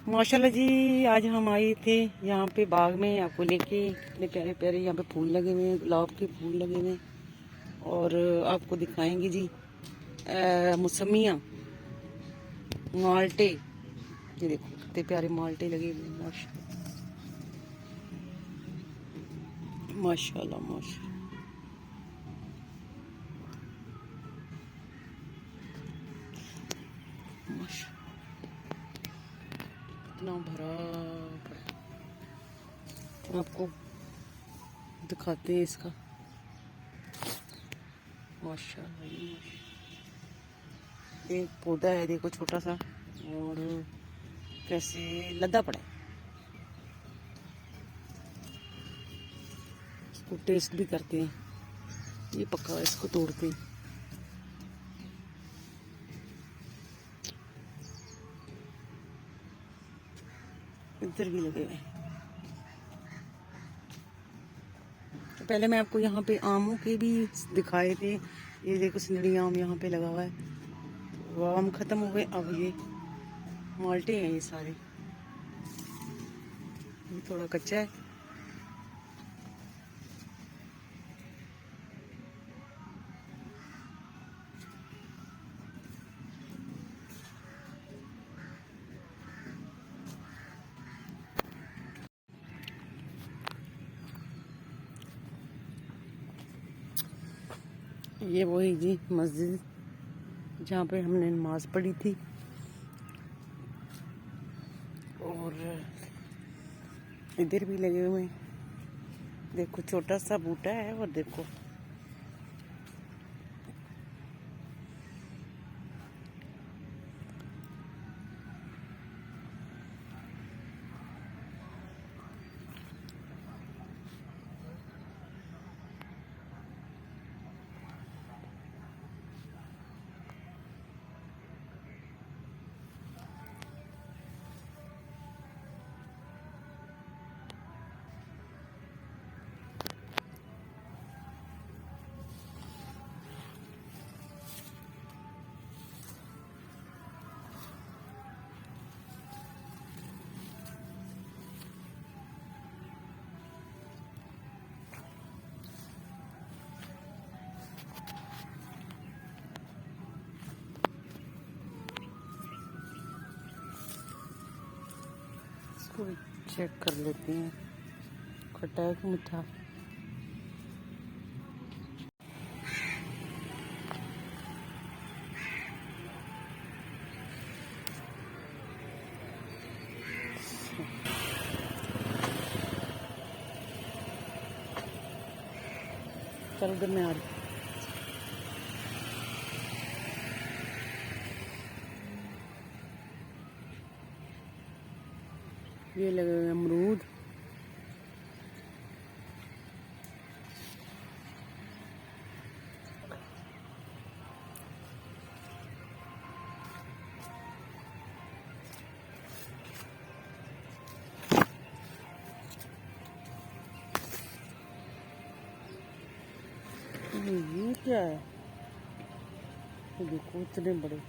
माशाल्लाह जी, आज हम आए थे यहाँ पे बाग में आपको लेके। कितने प्यारे प्यारे यहाँ पे फूल लगे हुए हैं, गुलाब के फूल लगे हुए हैं। और आपको दिखाएंगे जी मौसमियाँ, माल्टे। ये देखो कितने प्यारे माल्टे लगे हुए हैं। माशाल्लाह माशाल्लाह। इतना भरा पड़ा। आपको दिखाते हैं इसका। माशाल्लाह एक पौधा है, देखो छोटा सा, और कैसे लदा पड़ा है। इसको टेस्ट भी करते हैं। ये पक्का, इसको तोड़ते हैं। इधर भी लगे हैं। तो पहले मैं आपको यहाँ पे आमों के भी दिखाए थे। ये देखो सिंदड़ी आम यहाँ पे लगा हुआ है। वो आम खत्म हो गए, अब ये माल्टे हैं ये सारे। ये थोड़ा कच्चा है। ये वही जी मस्जिद जहाँ पे हमने नमाज पढ़ी थी। और इधर भी लगे हुए हैं, देखो छोटा सा बूटा है। और देखो इसको भी चेक कर लेते हैं, खट्टा है कि मीठा। चल उधर में आ रही। ये लगे हुए अमरूद। ये क्या है? ये देखो इतने बड़े।